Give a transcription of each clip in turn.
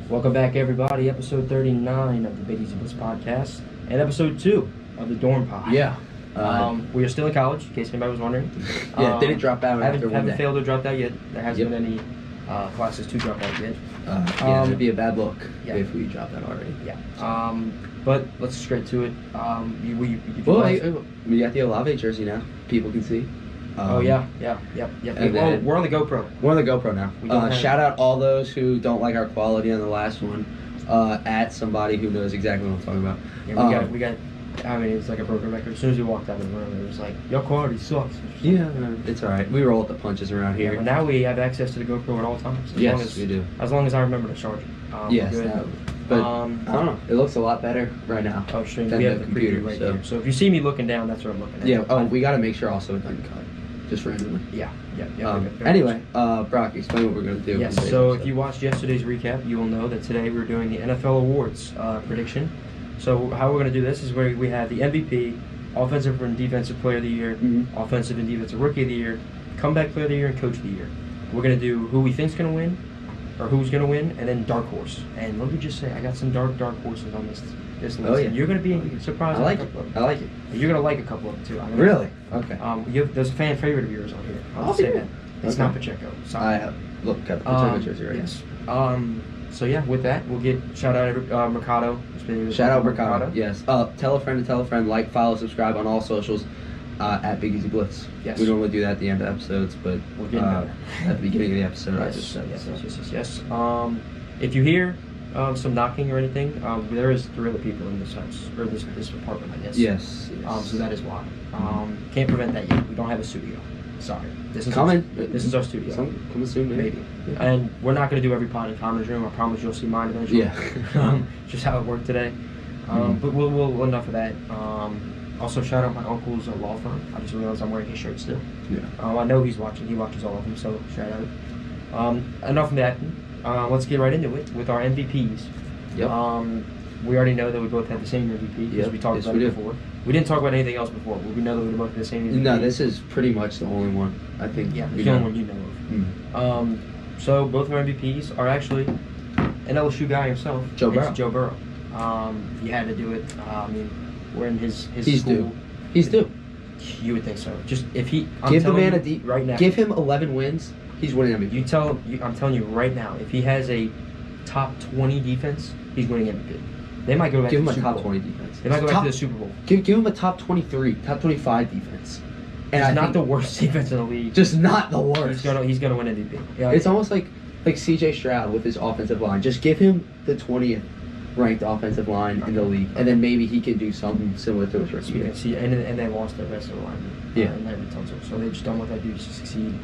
Welcome back, everybody. Episode 39 of the Big Easy Blitz podcast, and episode 2 of the Dorm Pod. Yeah. We are still in college, in case anybody was wondering. Didn't drop out after one haven't day. failed to drop out yet. There hasn't been any classes to drop out yet. It'd be a bad look yeah. if we dropped out already. Yeah. But let's straight to it. We got the Olave jersey now. People can see. Yep. We're on the GoPro. We're on the GoPro now. We don't have- Shout out all those who don't like our quality on the last one. At somebody who knows exactly what I'm talking about. Yeah, we got. I mean, it's like a broken record. As soon as we walked out of the room, it was like, your quality sucks. Yeah, it's all right. We roll at the punches around here. Yeah, but now we have access to the GoPro at all times. We do. As long as I remember to charge it. Yes, we're good. but I don't know. It looks a lot better right now. Oh, stream. Than We have the the computer, preview right so. here. So if you see me looking down, that's what I'm looking at. Yeah. We got to make sure also it doesn't cut, just randomly. Yeah. Anyway, Brock, explain what we're going to do. Yes, so if you watched yesterday's recap, you will know that today we're doing the NFL Awards prediction. So how we're going to do this is where we have the MVP, Offensive and Defensive Player of the Year, Offensive and Defensive Rookie of the Year, Comeback Player of the Year, and Coach of the Year. We're going to do who we think's going to win, or who's going to win, and then Dark Horse. And let me just say, I got some dark horses on this list. Oh, yeah. You're going to be surprised. I like it. You're going to like a couple of them, too. Really? Okay. There's a fan favorite of yours on here. I'll Oh, say yeah. that. It's Okay. not Pacheco. Sorry. I have. Look, got the Pacheco jersey right Yes. So yeah, with that, we'll get shout out Mercado. Shout out Mercado. Yes. Tell a friend to tell a friend. Like, follow, subscribe on all socials at Big Easy Blitz. Yes. We normally do that at the end of episodes, but We're getting better. at the beginning of the episode, I Yes, just said yes. If you hear some knocking or anything, there is 3 other people in this house or this apartment, I guess. Yes. So that is why. Can't prevent that yet. We don't have a studio. Sorry. This is our studio. Coming soon, maybe. Yeah. And we're not going to do every pod in Commons Room. I promise you'll see mine eventually. Yeah. Just how it worked today. But we'll enough of that. Also, shout out my uncle's law firm. I just realized I'm wearing his shirt still. Yeah. I know he's watching. He watches all of them, so shout out. Enough of that. Let's get right into it with our MVPs. Yep. We already know that we both had the same MVP because we talked about it before. We didn't talk about anything else before, but we know that we both had the same MVP. No, this is pretty much the only one, I think. Yeah, the only one you know of. So both of our MVPs are actually an LSU guy himself. Joe Burrow. It's Joe Burrow. He had to do it. I mean, we're in his He's school. due. He's due. You would think so. Just if he, Give the man a right now. Give him 11 wins. He's winning MVP. I'm telling you right now, if he has a top 20 defense, he's winning MVP. They might go back Give to him the a Super top Bowl. 20 defense. They might go back to the Super Bowl. Give him a top 23, top 25 defense. And He's I not think the worst defense in the league. Just not the worst. He's gonna win MVP. Yeah, It's almost like C.J. Stroud with his offensive line. Just give him the 20th ranked offensive line in the league, and then maybe he can do something similar to his rookie year. See, and they lost their rest of the line. Yeah. In that return, so they just don't want that dude to succeed.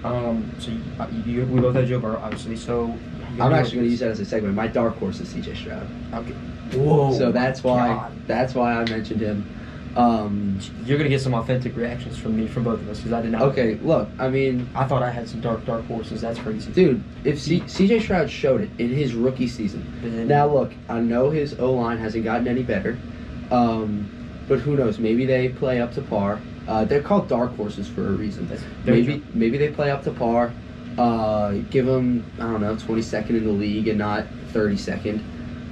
We both had Joe Burrow, obviously. So I'm actually going to use that as a segment. My dark horse is C.J. Stroud. Okay. Whoa. So that's why God. I mentioned him. You're gonna get some authentic reactions from me, from both of us, because I did not. Okay, look, I mean, I thought I had some dark horses. That's crazy, dude. If C.J. Stroud showed it in his rookie season. Now look, I know his O-line hasn't gotten any better, but who knows? Maybe they play up to par. They're called dark horses for a reason. Maybe they play up to par. Give them, I don't know, 22nd in the league and not 32nd.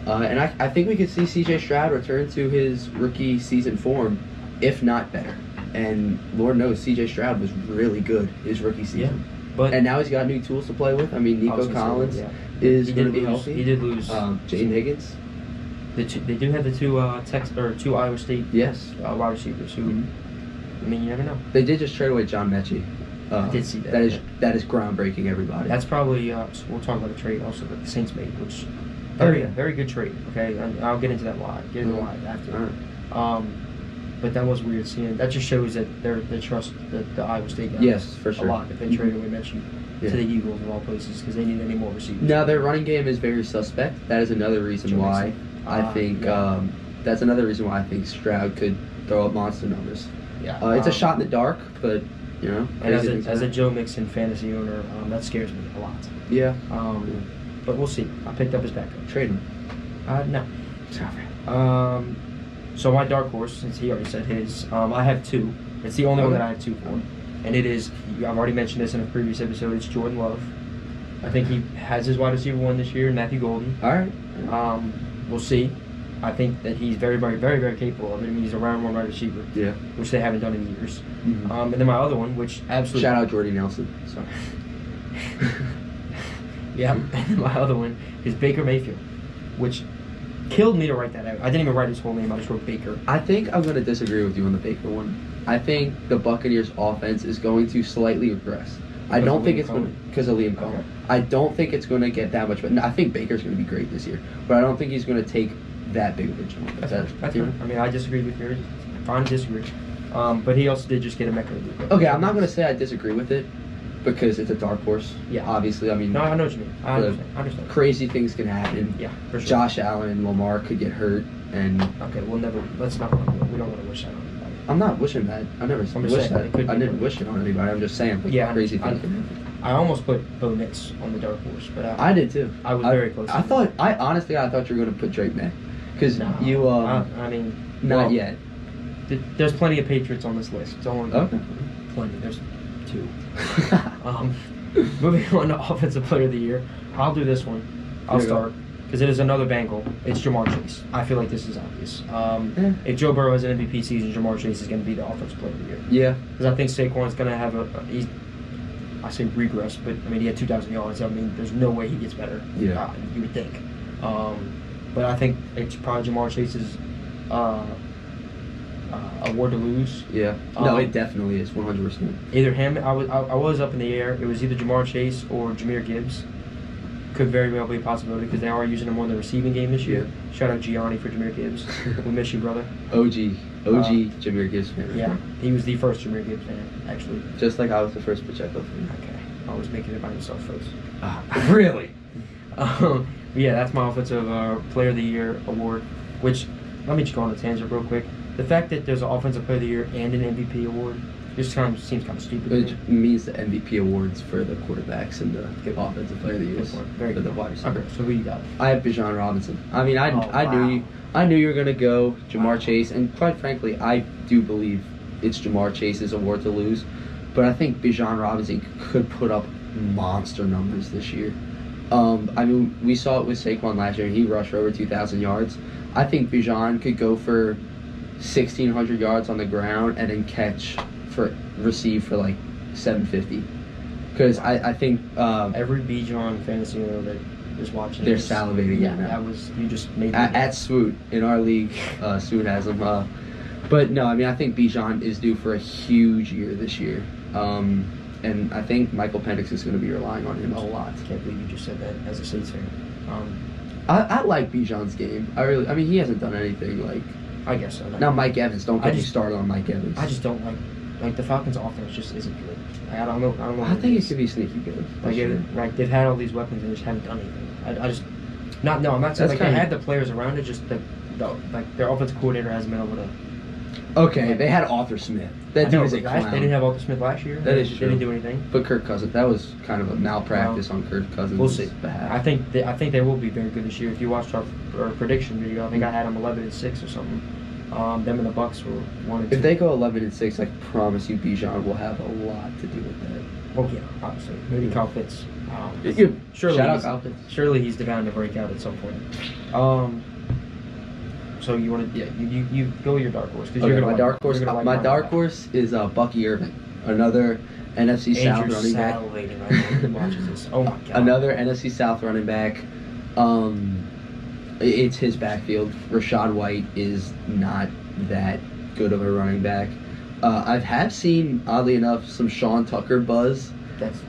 And I think we could see C.J. Stroud return to his rookie season form, if not better. And Lord knows C.J. Stroud was really good his rookie season. Yeah, but and now he's got new tools to play with. I mean, Nico Collins is going to be healthy. He did lose. Jaden Higgins. They do have the two Iowa State wide receivers who. I mean, you never know. They did just trade away John Mechie. I did see that. That is groundbreaking, everybody. That's probably we'll talk about the trade also that the Saints made, which very good trade. Okay, and I'll get into that why. After. But that was weird seeing. That just shows that they trust the Iowa State guys. Yes, for sure. A lot. If they traded away Mechie to the Eagles of all places because they need any more receivers. Now their running game is very suspect. That is another reason why I think that's another reason why I think Stroud could throw up monster numbers. Yeah, it's a shot in the dark, but you know. And as a Joe Mixon fantasy owner, that scares me a lot. Yeah. But we'll see. I picked up his backup. Trade him. No. So my dark horse, since he already said his, I have 2. It's the only one that I have 2 for, and it is. I've already mentioned this in a previous episode. It's Jordan Love. I think he has his wide receiver one this year, Matthew Golden. All right. We'll see. I think that he's very, very, very, very capable. I mean, he's a round one wide receiver. Yeah. Which they haven't done in years. Mm-hmm. And then my other one, which absolutely... Shout out Jordy Nelson. Sorry. Yeah, and then my other one is Baker Mayfield, which killed me to write that out. I didn't even write his whole name. I just wrote Baker. I think I'm going to disagree with you on the Baker one. I think the Buccaneers' offense is going to slightly regress. I don't think it's going because of Liam Cohen. Okay. I don't think it's going to get that much. But I think Baker's going to be great this year. But I don't think he's going to take that big of a jump. That's I mean, I disagree with yours. Fine, disagree. But he also did just get a Mecca. Okay, I'm not going to say I disagree with it because it's a dark horse. Yeah. Obviously, I mean. No, I know what you mean. I understand. Crazy things can happen. Yeah, for sure. Josh Allen and Lamar could get hurt, and. Okay, let's not. We don't want to wish that on anybody. I'm not wishing that. I never wished that. I didn't wish it on anybody. I'm just saying. Yeah, crazy things can happen. I almost put Bo Nix on the dark horse, but I did too. I was very close. I thought you were going to put Drake May, because you. I mean, not yet. There's plenty of Patriots on this list. Okay. Plenty. There's 2. Moving on to Offensive Player of the Year, I'll do this one. I'll start because it is another Bengal. It's Jamar Chase. I feel like this is obvious. If Joe Burrow has an MVP season, Jamar Chase is going to be the Offensive Player of the Year. Yeah. Because I think Saquon's going to have I say regress, but I mean he had 2,000 yards. I mean there's no way he gets better. Yeah. You would think. But I think it's probably Jamar Chase's award to lose. Yeah. No, it definitely is 100%. Either him. I was up in the air. It was either Jamar Chase or Jahmyr Gibbs. Could very well be a possibility because they are using him on the receiving game this year. Yeah. Shout out Gianni for Jahmyr Gibbs. We miss you, brother. OG Jahmyr Gibbs fan. Yeah, he was the first Jahmyr Gibbs fan, actually. Just like I was the first Pacheco fan. Okay, I was making it by himself, folks. Really? Yeah, that's my Offensive Player of the Year award. Which, let me just go on a tangent real quick. The fact that there's an Offensive Player of the Year and an MVP award just seems kind of stupid. Which means the MVP awards for the quarterbacks and the Offensive Player of the Year for the wide receiver. Okay, so who you got? I have Bijan Robinson. I mean, I knew you were gonna go Jamar Chase, and quite frankly, I do believe it's Jamar Chase's award to lose. But I think Bijan Robinson could put up monster numbers this year. I mean, we saw it with Saquon last year, and he rushed for over 2,000 yards. I think Bijan could go for 1,600 yards on the ground and then receive for like 750. Because I think every Bijan fantasy owner that is watching, they're salivating. Yeah, that was you just made at Swoot in our league. Swoot has him. But no, I mean I think Bijan is due for a huge year this year. And I think Michael Penix is going to be relying on him a lot. I can't believe you just said that as a Saints fan. I like Bijan's game. I mean, he hasn't done anything like. I guess so. Now Mike Evans, don't get me started on Mike Evans. I just don't like the Falcons' offense. Just isn't good. I don't know. I think it could be sneaky good. Like they've had all these weapons and just haven't done anything. I just I'm not saying like they had the players around it. Just like their offensive coordinator hasn't been able to. Okay, they had Arthur Smith. That dude is a clown. They didn't have Arthur Smith last year. That is true. They didn't do anything. But Kirk Cousins, that was kind of a malpractice on Kirk Cousins' We'll see. behalf. I think they will be very good this year. If you watched our prediction video, I think I had them 11-6 or something. Them and the Bucks were 1-2. If they go 11-6, I promise you, Bijan will have a lot to do with that. Well, yeah, obviously. Maybe Kyle Pitts. Surely he's bound to break out at some point. So you want to you go with your dark horse because my dark horse is Bucky Irving, another NFC South running back. Right now when he watches this. Oh my god. Another NFC South running back. It's his backfield. Rachaad White is not that good of a running back. I have seen, oddly enough, some Sean Tucker buzz.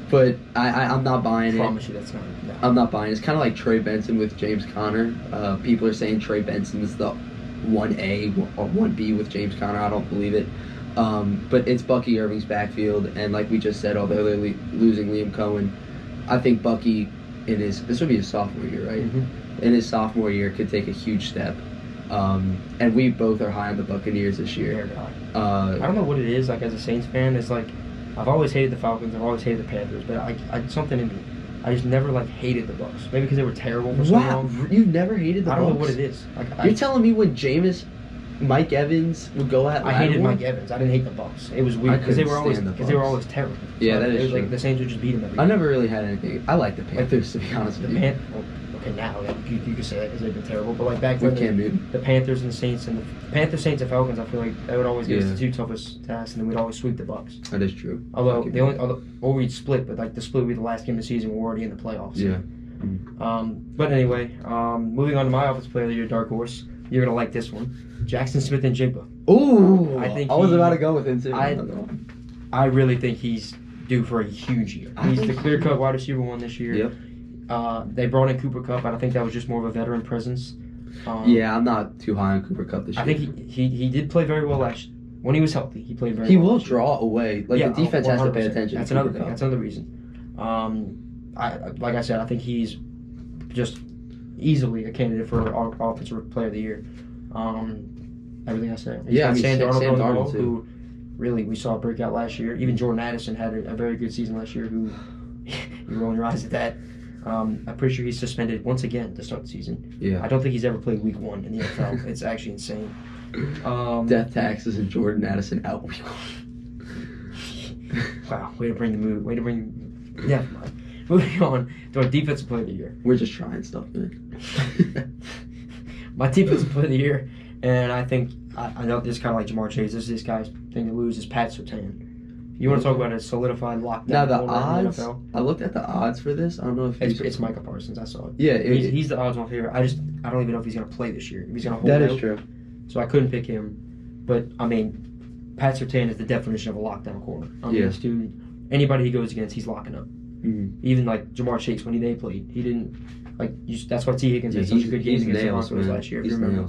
But I'm not buying it. I promise you that's not. No. I'm not buying it. It's kind of like Trey Benson with James Conner. People are saying Trey Benson is the 1A or 1B with James Conner. I don't believe it. But it's Bucky Irving's backfield. And like we just said, although they're losing Liam Cohen, I think Bucky, this would be his sophomore year, right? Mm-hmm. In his sophomore year, could take a huge step. And we both are high on the Buccaneers this year. I don't know what it is, like as a Saints fan, it's like, I've always hated the Falcons. I've always hated the Panthers, but I something in me. I just never hated the Bucks. Maybe because they were terrible for so long. You've never hated the Bucks? I don't know what it is. You're telling me when Jameis Mike Evans would go at. I hated Lattimore. Mike Evans. I didn't hate the Bucks. It was weird because they were always terrible. Yeah, So that is it was true. like the Saints would just beat them every I year. never really had anything. I like the Panthers, to be honest with you. Okay, now you could say that because they've been terrible. But like back With then, Cam Newton. the Panthers and the Saints and the Panthers, Saints, and Falcons, I feel like they would always give us Yeah. the two toughest tasks, and then we'd always sweep the Bucks. That is true. Or we'd split, but like the split would be the last game of the season. We're already in the playoffs. Yeah. But anyway, moving on to my offensive player of the year, dark horse. You're gonna like this one, Jackson Smith-Njigba. Ooh, I think I was he- about to go with him too. I really think he's due for a huge year. He's the clear-cut wide receiver one this year. Yep. They brought in Cooper Kupp, and I think that was just more of a veteran presence. Yeah, I'm not too high on Cooper Kupp this year. I think he did play very well last. When he was healthy, he played very he well. will last year. draw away. Like the defense has to pay 100%. attention. That's to another Cooper thing. Kupp. That's another reason. Like I said, I think he's just easily a candidate for offensive player of the year. Everything I said. He's got Sam Darnold, who really we saw break out last year. Even Jordan Addison had a very good season last year. Who you rolling your eyes at that? I'm pretty sure he's suspended once again to start the season. Yeah. I don't think he's ever played week 1 in the NFL. It's actually insane. Death taxes and Jordan Addison out week 1. Wow, way to bring the mood. Yeah, moving on to our defensive player of the year. We're just trying stuff, man. My defensive player of the year, and I think I know this is kind of like Jamar Chase. This is this guy's thing to lose is Pat Surtain. You want to talk about a solidified lockdown? Now the corner in the odds. NFL? I looked at the odds for this. I don't know if It's Micah Parsons. I saw it. Yeah, he's the odds-on favorite. I don't even know if he's going to play this year. If he's going to hold that out. is true. So I couldn't pick him, but I mean, Pat Surtain is the definition of a lockdown corner. I mean, this dude, anybody he goes against, he's locking up. Mm-hmm. Even like Jamar Chase when they played, he didn't that's why T Higgins had such a good game against the Broncos last year. If you remember,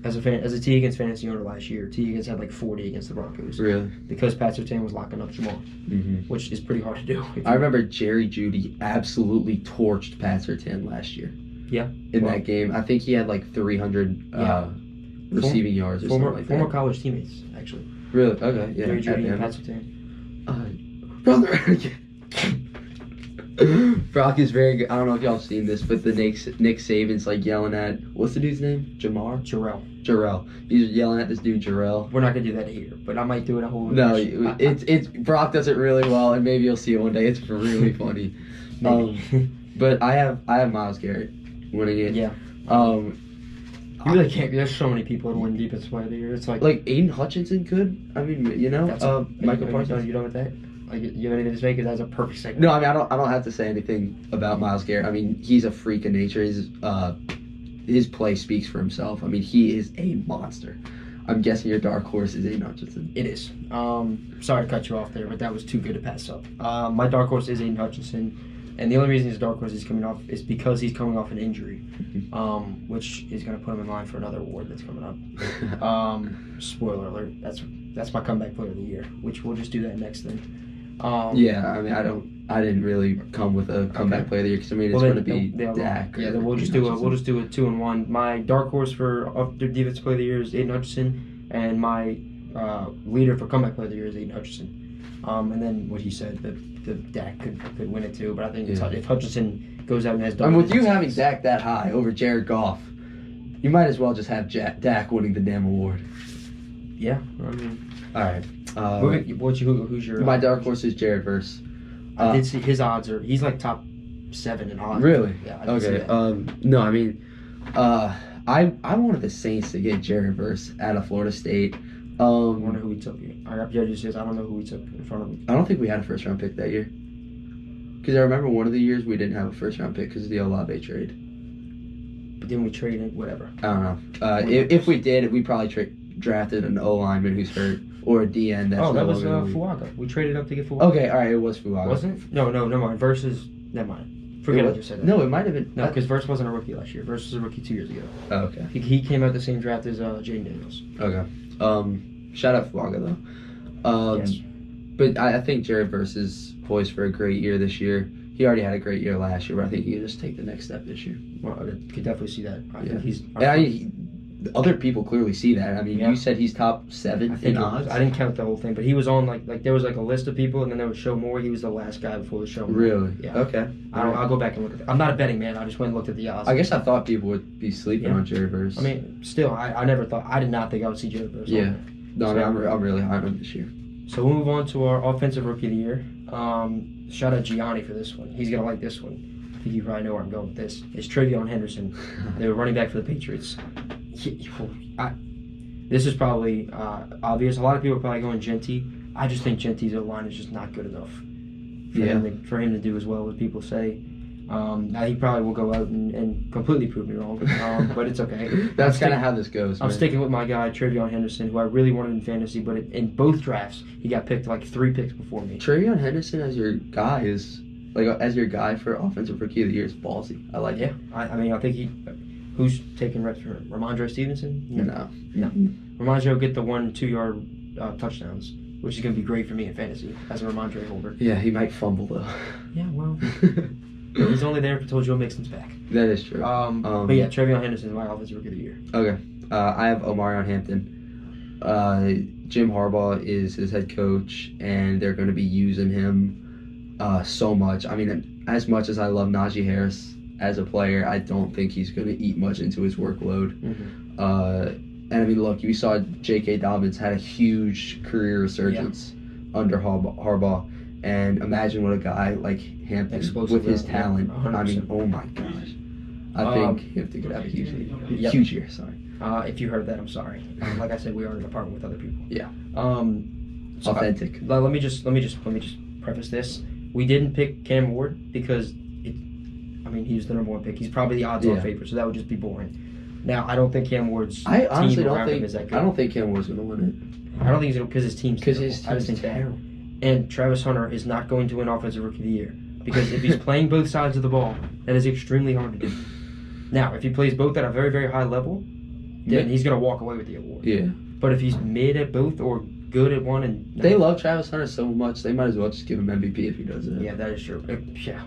as a T Higgins fantasy owner last year, T Higgins had like 40 against the Broncos. Really? Because Pat Surtain was locking up Jamar, which is pretty hard to do. I remember Jerry Jeudy absolutely torched Pat Surtain last year. Yeah. In that game, I think he had like 300 receiving yards or something like that. Former college teammates, actually. Really? Okay. Yeah. Jerry Jeudy and Pat Surtain. Brother. Brock is very good. I don't know if y'all have seen this, but the Nick Saban's like yelling at what's the dude's name? Jarrell. He's yelling at this dude Jarrell. We're not gonna do that here, but I might do it a whole. No, it's Brock does it really well, and maybe you'll see it one day. It's really funny. But I have Myles Garrett winning it. Yeah. You really can't. There's so many people that win defensive player of the year. It's like Aiden Hutchinson could. I mean, Michael Parsons. You done with that? Like you have anything to say? Because that's a perfect segment. No, I mean I don't have to say anything about Myles Garrett. I mean he's a freak of nature. His play speaks for himself. I mean he is a monster. I'm guessing your dark horse is Aiden Hutchinson. It is. Sorry to cut you off there, but that was too good to pass up. My dark horse is Aiden Hutchinson, and the only reason he's a dark horse is because he's coming off an injury, which is going to put him in line for another award that's coming up. Spoiler alert. That's my comeback player of the year, which we'll just do that next then. Yeah, I mean, I didn't really come with a comeback player of the year because I mean it's going to be Dak. Yeah, then we'll just do a 2-1. My dark horse for defensive player of the year is Aiden Hutchinson, and my leader for comeback player of the year is Aiden Hutchinson. And then what he said, the Dak could win it too, but I think if Hutchinson goes out and has done. And with you having Dak that high over Jared Goff, you might as well just have Dak winning the damn award. Yeah, I mean. All right. Who's your? My dark horse is Jared Verse. I did see his odds he's like top 7 in odds. Really? Yeah. Okay. No, I mean, I wanted the Saints to get Jared Verse out of Florida State. I wonder who he took. I don't know who he took in front of him. I don't think we had a first round pick that year. Because I remember one of the years we didn't have a first round pick because of the Olave trade. But then we traded whatever. I don't know. If we did, we probably drafted an O lineman who's hurt or a DN that's. Oh, that was Fuaga. We traded up to get Fuaga. Okay, all right, it was Fuaga. Wasn't it? No, never mind. Never mind. Forget I just said that. No, it might have been. No, because Verse wasn't a rookie last year. Verse was a rookie 2 years ago. Oh, okay. He came out the same draft as Jaden Daniels. Okay. Shout out Fuaga though. Yes. But I think Jared Verse is poised for a great year this year. He already had a great year last year, but I think he can just take the next step this year. Well, I could definitely see that. I think he's. other people clearly see that. I mean, Yeah. you said he's top 7 I think in it was. odds. I didn't count the whole thing, but he was on like there was like a list of people, and then there was Show More. He was the last guy before the Show More. Really? Yeah. Okay. I'll go back and look at that. I'm not a betting man. I just went and looked at the odds. I guess I thought people would be sleeping Yeah. on Jerry Verse. I mean, still, I never thought. I did not think I would see Jared Verse. Yeah. No, So- I'm really high on him this year. So we'll move on to our offensive rookie of the year. Shout out Gianni for this one. He's gonna like this one. I think you probably know where I'm going with this. It's Travion Henderson. They were running back for the Patriots. This is probably obvious. A lot of people are probably going Genty. I just think Genty's O-line is just not good enough for him to do as well as people say. Now he probably will go out and completely prove me wrong, but it's okay. That's kind of how this goes. I'm man. sticking with my guy, Travion Henderson, who I really wanted in fantasy, but in both drafts, he got picked like 3 picks before me. Travion Henderson as your guy is as your guy for offensive rookie of the year is ballsy. I like it. I mean, I think who's taking reps for him? Ramondre Stevenson? No. Ramondre will get the 1-2 yard touchdowns, which is going to be great for me in fantasy as a Ramondre holder. Yeah, he might fumble though. Yeah, well, he's only there until Joe Mixon's back. That is true. But yeah, Travion Henderson is my offensive rookie of the year. Okay. I have Omarion Hampton. Jim Harbaugh is his head coach, and they're going to be using him so much. I mean, as much as I love Najee Harris as a player, I don't think he's going to eat much into his workload. Mm-hmm. And I mean, look, you saw J.K. Dobbins had a huge career resurgence under Harbaugh. And imagine what a guy like Hampton, Explosive with his guy, talent, 100%. I mean, oh my gosh. I think Hampton could have a huge year. Yep. Huge year, sorry. If you heard that, I'm sorry. Like I said, we are in an apartment with other people. Yeah. So Authentic. let me just preface this. We didn't pick Cam Ward because he was the number 1 pick. He's probably the odds-on favorite, so that would just be boring. Now, I don't think Cam Ward's I honestly team don't around him think is that good. I don't think Cam Ward's going to win I don't think he's because his team's it because terrible. his I just team's think that. terrible. And Travis Hunter is not going to win Offensive Rookie of the Year because if he's playing both sides of the ball, that is extremely hard to do. Now, if he plays both at a very, very high level, then he's going to walk away with the award. Yeah. But if he's mid at both or good at one, and They love Travis Hunter so much, they might as well just give him MVP if he does it. yeah, that is true. Yeah,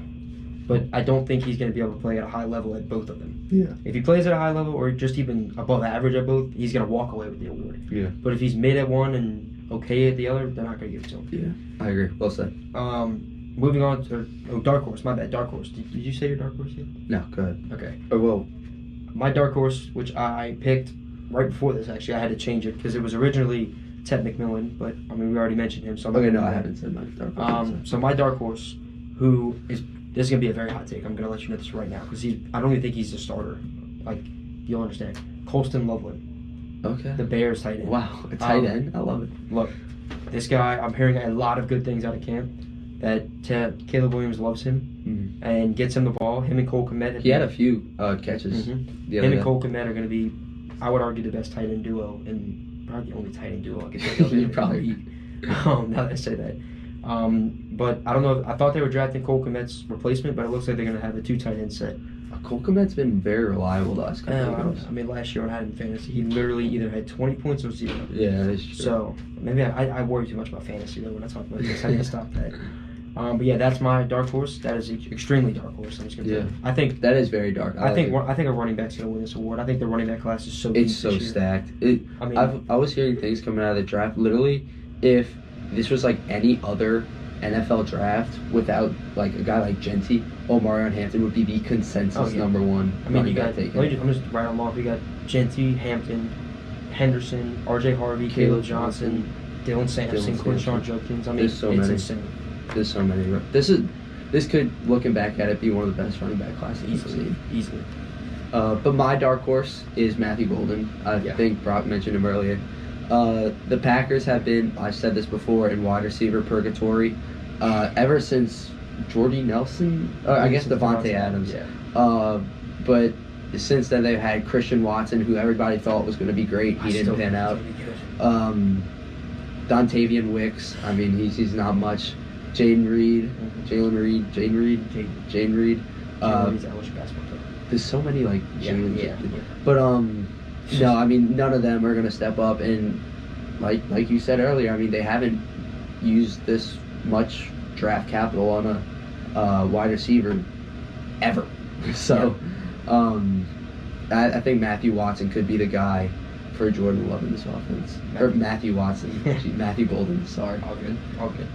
but I don't think he's going to be able to play at a high level at both of them. Yeah. If he plays at a high level or just even above average at both, he's going to walk away with the award. Yeah. But if he's mid at one and okay at the other, they're not going to give it to him. Yeah. I agree. Well said. Moving on to Dark Horse. My bad, Dark Horse. Did you say your Dark Horse yet? No, go ahead. Okay. Oh, well. My Dark Horse, which I picked right before this, actually, I had to change it because it was originally Ted McMillan, but I mean we already mentioned him. So Okay, no, I haven't said my Dark Horse. So my Dark Horse, who is this is gonna be a very hot take. I'm gonna let you know this right now because I don't even think he's a starter. Like you'll understand. Colston Loveland, Okay. the Bears tight end. Wow, a tight end. I love it. Look, this guy. I'm hearing a lot of good things out of camp. That Caleb Williams loves him and gets him the ball. Him and Cole Kmet. He had a few catches. Mm-hmm. The other Him and day. Cole Kmet are going to be, I would argue, the best tight end duo and probably the only tight end duo I could think of. You're probably- Now that I say that. But I don't know. I thought they were drafting Cole Kmet's replacement, but it looks like they're going to have a 2 tight end set. Cole Kmet's been very reliable the last couple of years. I mean, last year when I had him in fantasy, he literally either had 20 points or 0. Yeah, that's true. So maybe I worry too much about fantasy though when I talk about this. I need to stop that. But yeah, that's my dark horse. That is extremely dark horse. I'm just gonna. Yeah. I think that is very dark. I think a running back's gonna win this award. I think the running back class is so. It's deep so this year. stacked. I mean, I was hearing things coming out of the draft. Literally, if this was like any other NFL draft without like a guy like Genty, Omarion Hampton would be the consensus number 1. I mean, you got. I'm just writing them off. You got Genty, Hampton, Henderson, R.J. Harvey, Caleb Johnson, Dylan Sampson, Quinshawn Judkins. I mean, There's so it's many. insane. There's so many. This could, looking back at it, be one of the best running back classes we've seen. Easily. But my dark horse is Matthew Golden. I think Brock mentioned him earlier. The Packers have been, I've said this before, in wide receiver purgatory ever since Jordy Nelson, I guess Devontae Adams. Yeah. But since then they've had Christian Watson, who everybody thought was going to be great. He didn't pan out. Dontavian Wicks, I mean, he's not much. Jalen Reed. There's so many like Jalen's. But no, I mean none of them are gonna step up, and like you said earlier, I mean they haven't used this much draft capital on a wide receiver ever. So I think Matthew Watson could be the guy for Jordan Love in this offense. Or Matthew Watson. Matthew Golden, sorry. All good. All good.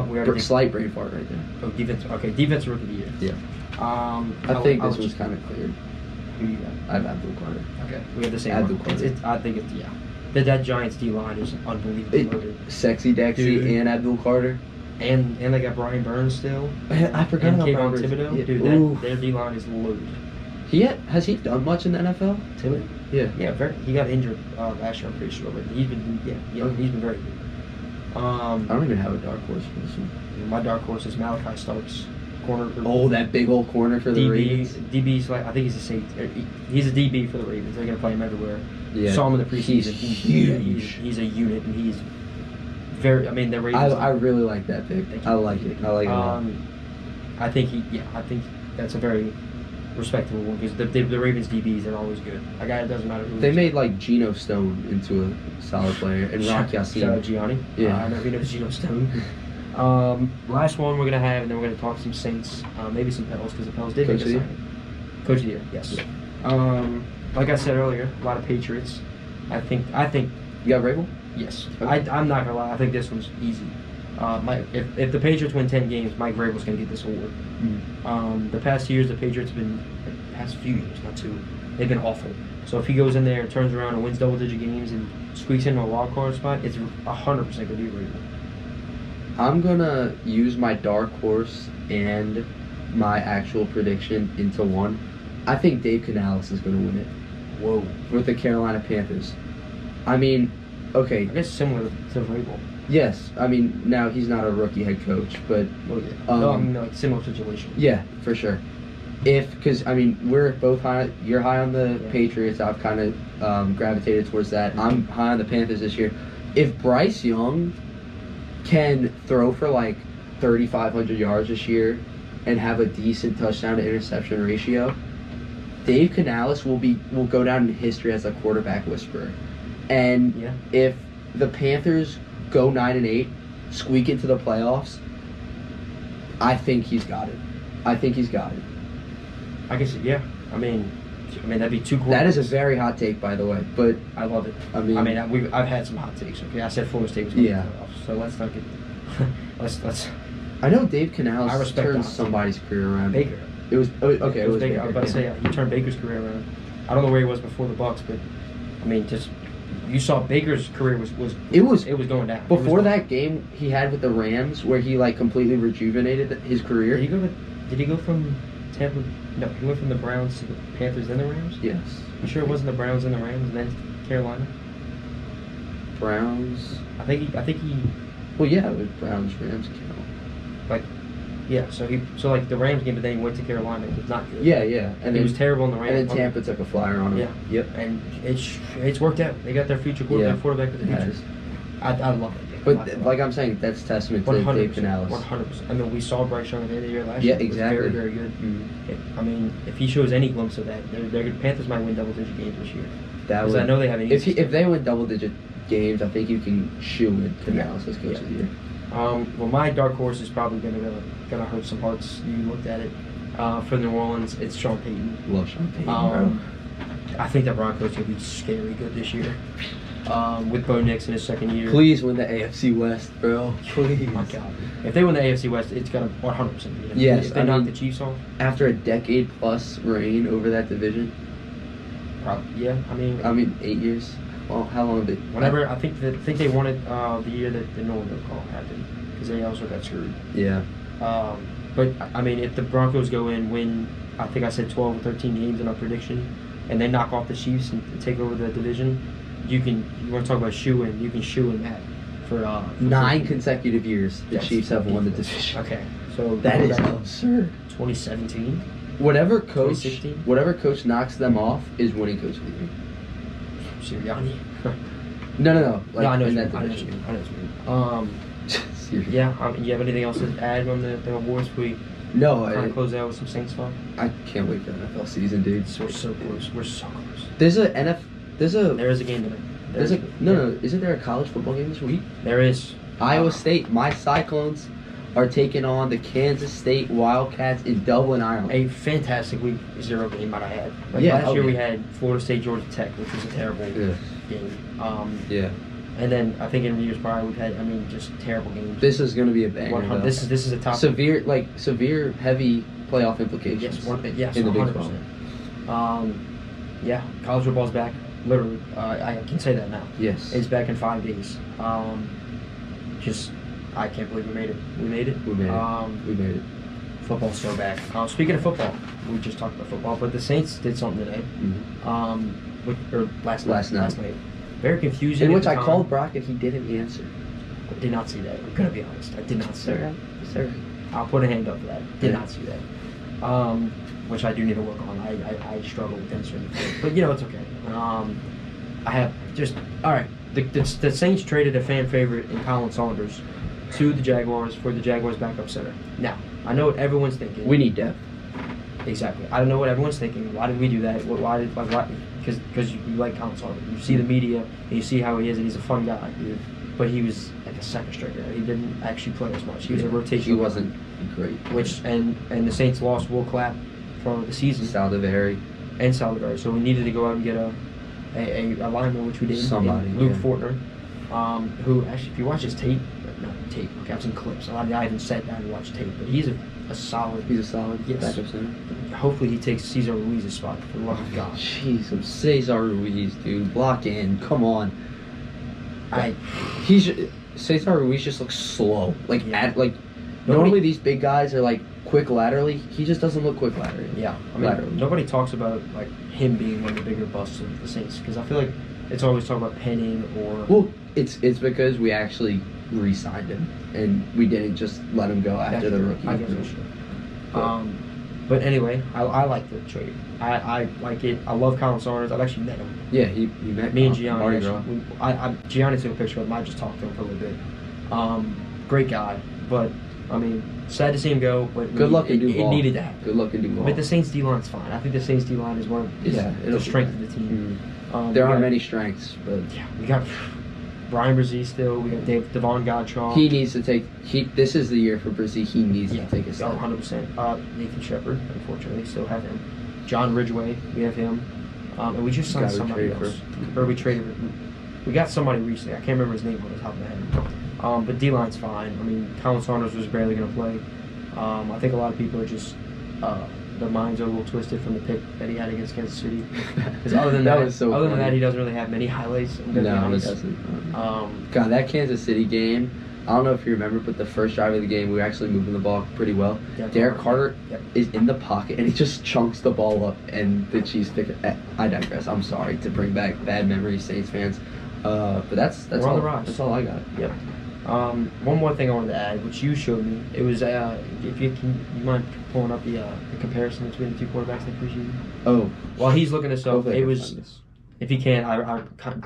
We already Slight brain fart right there. Oh, defense. Okay, defense rookie of the year. Yeah. I think this was kind of cleared. Who you got? I have Abdul Carter. Okay, we have the same Abdul one. Carter. I think it's yeah. That Giants D line is unbelievably loaded. Sexy Dexy Dude. and Abdul Carter. And they got Brian Burns still. I forgot And about Kayvon Burns. Thibodeau. Yeah. Dude, their D line is loaded. Has he done much in the NFL? Thibodeau? Yeah. Yeah, he got injured last year, I'm pretty sure, but he's been he's been very good. I don't even have a dark horse for this one. My dark horse is Malachi Starks, corner. Oh, that big old corner for the Ravens. DB's like I think he's a safety. He's a DB for the Ravens. They're gonna play him everywhere. Yeah. Saw him in the preseason. He's huge. He's a unit, and he's very. I mean, the Ravens. I really like that pick. I like it. I like it. I think that's a very respectable one because the Ravens DBs are always good. It doesn't matter who. They made like Geno Stone into a solid player and Rock Ya-Sin. Shout out Gianni. Yeah. I know he knows Geno Stone. Last one we're gonna have, and then we're gonna talk some Saints, maybe some Pels because the Pels did make a signing. Coach of the year, yes. Yeah. Like I said earlier, a lot of Patriots. I think You got Vrabel? yes. Okay. I'm not gonna lie. I think this one's easy. If the Patriots win 10 games, Mike Vrabel's gonna get this award. The past 2 years, the Patriots have been, past few years, not 2, they've been awful. So if he goes in there and turns around and wins double-digit games and squeaks into a wild card spot, it's 100% gonna be Vrabel. I'm gonna use my dark horse and my actual prediction into one. I think Dave Canales is gonna win it. Whoa. With the Carolina Panthers. I mean, okay. I guess similar to Vrabel. Yes, I mean now he's not a rookie head coach, but Well, yeah. No, I mean, like similar situation. yeah, for sure. Because I mean we're both high. You're high on the Yeah. Patriots. I've kind of gravitated towards that. I'm high on the Panthers this year. If Bryce Young can throw for like 3,500 yards this year and have a decent touchdown to interception ratio, Dave Canales will go down in history as a quarterback whisperer. And Yeah. if the Panthers go 9-8, squeak into the playoffs, I think he's got it. I guess yeah. I mean that'd be 2 quarters. that is a very hot take, by the way. But I love it. I mean, I've had some hot takes. Okay, I said Florida State was going to Yeah. the playoffs, so let's not get. let's. I know Dave I Canales respect turned that. somebody's career around. Baker. It was okay. It was Baker. Baker. I was about to say he turned Baker's career around. I don't know where he was before the Bucks, but I mean, just you saw Baker's career was It was going down before that game he had with the Rams, where he like completely rejuvenated his career. Did he go from Tampa? No, he went from the Browns to the Panthers, then the Rams. Yes. You sure it wasn't the Browns and the Rams, and then Carolina? Browns. I think he. Well, yeah, it was Browns, Rams, Carolina. Like, yeah, so like the Rams game, but then he went to Carolina. It was not good. Yeah, yeah, And he was terrible in the Rams. And then Tampa took a flyer on him. Yeah. Yep. And it's worked out. They got their future quarterback of the It future. has. I love it. But like I'm saying, that's testament to Dave Canales. 100%. I mean, we saw Bryce Young at the end of the year last Yeah, year. It was exactly. very, very good. Mm-hmm. I mean, if he shows any glimpse of that, Panthers might win double-digit games this year. That Because I know they have an easy if they win double-digit games, I think you can shoe in Canales as coach of the year. Well, my dark horse is probably gonna hurt some hearts. You looked at it. For New Orleans, it's Sean Payton. Love Sean Payton, bro. I think that Broncos will be scary good this year. With Bo Nix in his second year. Please win the AFC West, bro. Please. Oh my God. If they win the AFC West, it's gonna 100% be them. Yes, If they knock the Chiefs off, After a decade-plus reign over that division, probably. Yeah, I mean, 8 years. Well, how long did? whenever I think they won it the year that the Norman call happened because they also got screwed. Yeah. But I mean, if the Broncos go in, win, I think I said 12 or 13 games in our prediction, and they knock off the Chiefs and take over the division, you want to talk about shoe-in, you can shoe-in that for 9 consecutive years the Yes. Chiefs have won the division. Okay, so That is back absurd. 2017. Whatever coach 2016? knocks them off is winning coach of the year. Sirianni. No. Like, I know in what that you division. mean. Seriously. Yeah, you have anything else to add on the awards? We No, kind of close out with some Saints talk. I can't wait for the NFL season, dude. We're so close. We're so close. There is a game tonight. Isn't there a college football game this week? There is. Iowa State, my Cyclones, are taking on the Kansas State Wildcats in Dublin, Ireland. A fantastic Week 0 game, might I add. Last year we had Florida State, Georgia Tech, which was a terrible game. And then I think in years prior we've had, just terrible games. This is going to be a banger. This is a top severe, heavy playoff implications. Yes, in the Big 12. Yeah, college football's back. Literally, I can say that now. Yes, it's back in 5 days. I can't believe we made it. We made it. We made it. Football's so back. Speaking of football, we just talked about football, but the Saints did something today. Last night. Very confusing. In which I called Brock and he didn't answer. I did not see that. I'm gonna be honest. I did not see that. Sir. I'll put a hand up for that. Did not see that. Which I do need to work on. I struggle with answering, but it's okay. I have just all right. The Saints traded a fan favorite in Colin Saunders to the Jaguars for the Jaguars backup center. Now I know what everyone's thinking. We need depth. Exactly. I don't know what everyone's thinking. Why did we do that? Why? Because you like Colin Saunders. You see the media and you see how he is, and he's a fun guy. Yeah. But he was like a second striker. He didn't actually play as much. He was a rotation. He wasn't great. And the Saints lost Will Clapp for the season. Saldivari. So we needed to go out and get a lineman, which we did. Somebody. Luke Fortner, who actually, if you watch his tape, okay, I've seen clips. I haven't sat down and watched tape, but he's a solid. He's a solid backup center. Hopefully he takes Cesar Ruiz's spot, for the love of God. Jeez, Cesar Ruiz, dude. Block in. Come on. Cesar Ruiz just looks slow. Normally these big guys are quick laterally. He just doesn't look quick laterally. Yeah, nobody talks about him being one of the bigger busts of the Saints, because I feel like it's always talking about Penning or. Well, it's because we actually re-signed him and we didn't just let him go after the rookie. I guess we should. But anyway, I like the trade. I like it. I love Colin Saunders. I've actually met him. Yeah, he met me and Gianni. Gianni took a picture with him. I just talked to him for a little bit. Great guy, but sad to see him go. But good luck in Duval. It needed to happen. Good luck in Duval. But the Saints D line's fine. I think the Saints D line is the strength of the team. There are many strengths, but we got Brian Brzee still. We got Devon Gottschalk. He needs to take. This is the year for Brzee. He needs to take a step. 100%. Nathan Shepard, unfortunately, still have him. John Ridgeway, we have him. And we just signed somebody else. We traded. We got somebody recently. I can't remember his name on the top of my head. But D line's fine. Colin Saunders was barely going to play. I think a lot of people are just. Their minds are a little twisted from the pick that he had against Kansas City. Because other than that, he doesn't really have many highlights. No, he doesn't. God, that Kansas City game, I don't know if you remember, but the first drive of the game, we were actually moving the ball pretty well. Derek Carter is in the pocket, and he just chunks the ball up, and the Chiefs pick it. I digress. I'm sorry to bring back bad memories, Saints fans. But that's all I got. Yep. One more thing I wanted to add, which you showed me. It was if you mind pulling up the comparison between the two quarterbacks in the preseason. Oh, while he's looking this up, it was if he can, I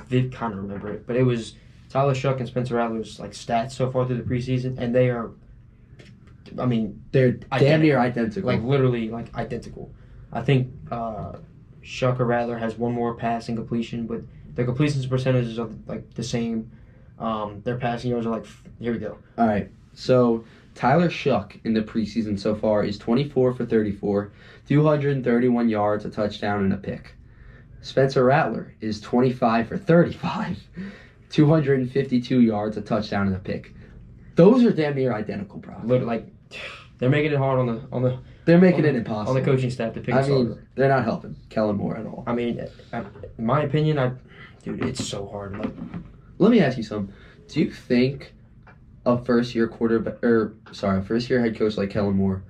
did kind of remember it, but it was Tyler Shuck and Spencer Rattler's stats so far through the preseason, and they are, they're damn near identical. Literally identical. I think Shuck or Rattler has one more passing completion, but their completion percentages are the same. Their passing yards are here we go. All right. So Tyler Shuck in the preseason so far is 24 for 34, 231 yards, a touchdown, and a pick. Spencer Rattler is 25 for 35, 252 yards, a touchdown, and a pick. Those are damn near identical, bro. They're making it hard on the. They're making it impossible on the coaching staff to pick a starter. They're not helping Kellen Moore at all. In my opinion, dude, it's so hard. Let me ask you something. Do you think a first-year head coach like Kellen Moore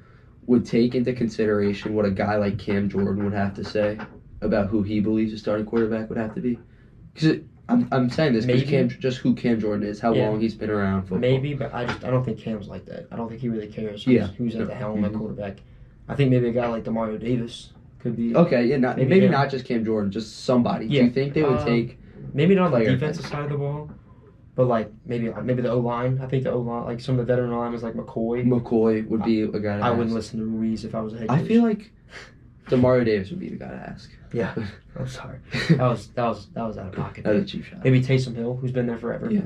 would take into consideration what a guy like Cam Jordan would have to say about who he believes a starting quarterback would have to be? Because I'm saying this because just who Cam Jordan is, how long he's been around football. Maybe, but I don't think Cam's like that. I don't think he really cares who's at the helm at quarterback. I think maybe a guy like Demario Davis could be. Okay, yeah, maybe not just Cam Jordan, just somebody. Yeah. Do you think they would take? Maybe not on the defensive side of the ball, but maybe the O-line. I think the O-line, some of the veteran O-line was McCoy. McCoy would be a guy to ask. I wouldn't listen to Ruiz if I was a head coach. I feel like Demario Davis would be the guy to ask. Yeah, I'm sorry. That was out of pocket. That was a cheap shot. Maybe Taysom Hill, who's been there forever. Yeah.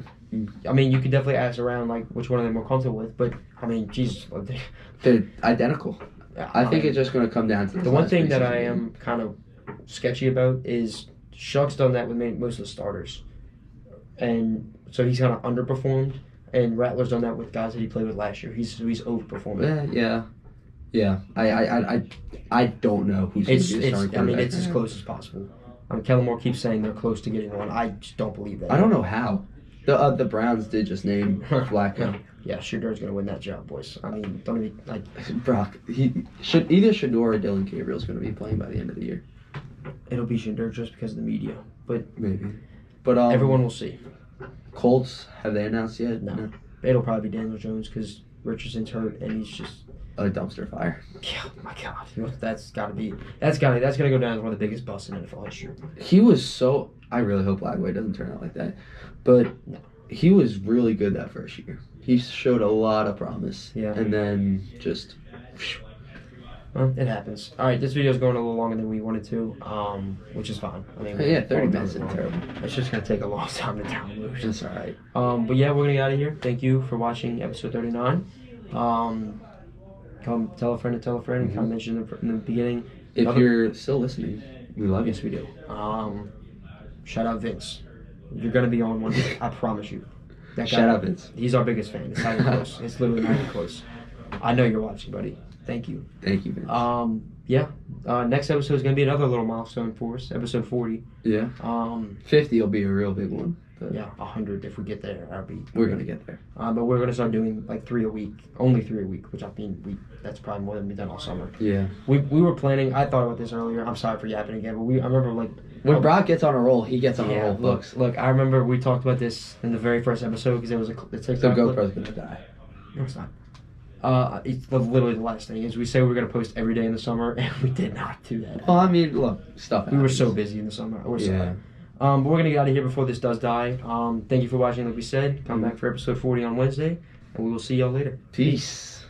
I mean, you could definitely ask around like which one are they more comfortable with, but I mean, Jesus, They're identical. I think it's just going to come down to the one thing that I am kind of sketchy about is Shuck's done that with most of the starters, and so he's kind of underperformed. And Rattler's done that with guys that he played with last year. He's overperforming. Yeah. I don't know who's going to be the starting quarterback. It's as close as possible. Kellen Moore keeps saying they're close to getting one. I just don't believe that. I don't know how. The Browns did just name Flacco. Yeah, Shador's going to win that job, boys. I mean, don't even like Brock. Either Shador or Dylan Gabriel's going to be playing by the end of the year. It'll be Shador just because of the media, but maybe. But everyone will see. Colts, have they announced yet? No. It'll probably be Daniel Jones because Richardson's hurt and he's just a dumpster fire. Yeah, my God, that's gotta go down as one of the biggest busts in NFL history. He was so. I really hope Lagway doesn't turn out like that, but no. He was really good that first year. He showed a lot of promise. Yeah, and then just. Well, it happens. All right, this video is going a little longer than we wanted to, which is fine. I mean, 30 minutes isn't terrible. It's just gonna take a long time to download. That's all right. But yeah, we're gonna get out of here. Thank you for watching episode 39. Come tell a friend to tell a friend. Mm-hmm. Kind of mentioned in the beginning. If you're still listening, we love you. Yes, we do. Shout out Vince. You're gonna be on one day. I promise you. Shout out Vince. He's our biggest fan. It's not even close. It's literally not even close. I know you're watching, buddy. Thank you. Thank you, Vince. Yeah. Next episode is gonna be another little milestone for us. Episode 40. Yeah. 50 will be a real big one. But yeah, 100 if we get there. We're gonna get there. But we're gonna start doing like 3 a week, only 3 a week, which I mean that's probably more than we've done all summer. Yeah. We were planning. I thought about this earlier. I'm sorry for yapping again, but I remember like when Brock gets on a roll, he gets on a roll, folks. Look, I remember we talked about this in the very first episode because there was a TikTok. The GoPro's gonna die. No, it's not. It's literally the last thing is we say we're gonna post every day in the summer, and we did not do that. Well, I mean, look, stuff happens. We were so busy in the summer. We're sorry. But we're gonna get out of here before this does die. Thank you for watching. Like we said, come back for episode 40 on Wednesday, and we will see y'all later. Peace.